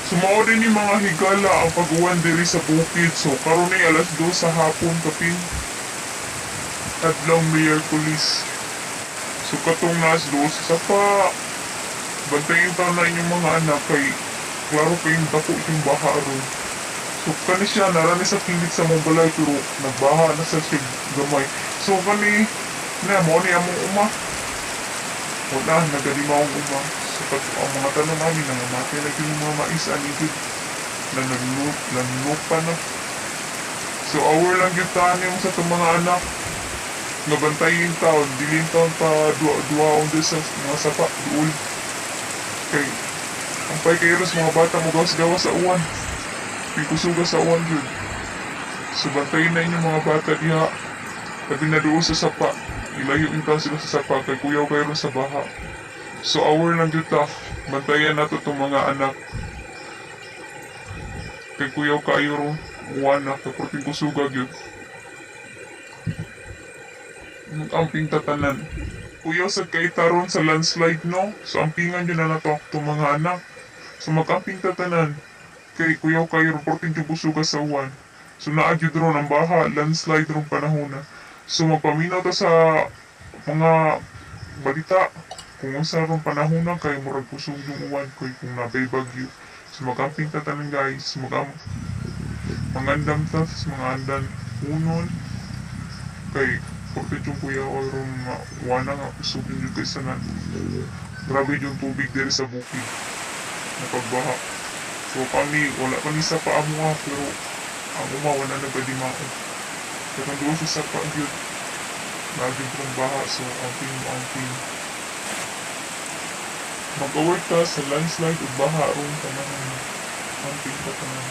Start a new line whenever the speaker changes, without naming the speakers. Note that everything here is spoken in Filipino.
Sumao din yung mga higala ang pag-uwan diri sa bukid. So karon ay alas 2 sa hapon kapin adlaw Miyerkules. So katong nas 2 sa pa bantayin ta na inyong mga anak kay klaro kayong dako yung baha ron. So kani siya narani sa kilit sa mong balay pero nagbaha na sa siya gamay. So kani na mo ni among uma. Wala nagadimaw ang uma. So ang mga tanong namin nangamatay na yung mga mais anigid na naglupa na. So our lang yung tanim sa itong mga anak nabantayin taon, dilin taon pa duwaong din sa mga sapa, duol. Kay, ang pay kayo sa mga bata mo gawas-gawas sa uwan. Pikusuga sa uwan yun. So bantayin na inyong mga bata diha. Tabi na doon sa sapa. Ilayo yung taon sila sa sapa kay kuyaw kayo sa baha. So our lang yun ta. Bantayan nato itong mga anak. Kay kuyaw kayo ron. Uwan na. Kaproting kusugag yun. Amping tatanan. Kuyaw sa kaitaron sa landslide no. So ampingan yun na nato itong mga anak. So mag-amping tatanan. Kay kuyaw kayo reporting yung busuga sa uwan. So naagyod ron ang baha, landslide ron panahon na. So magpaminaw ta sa mga balita. Kung unsa ron panahon na kay murag pusog yung uwan kay kung nabay bagyo. So mag-amping tatanan guys. Mangandam ta sa mga andan unon. Kay porte yung kuyaw ron wana nga pusog yung kay sanan. Grabe yung tubig diri sa bukid. Napagbaha. So kami, wala kami sa paamuha pero ang umawa na nagpadimao. Katang doon sa sapa yun. Laging kong baha so amping. Mag-award ka sa landslide o baha ron ka na amping ka ka na.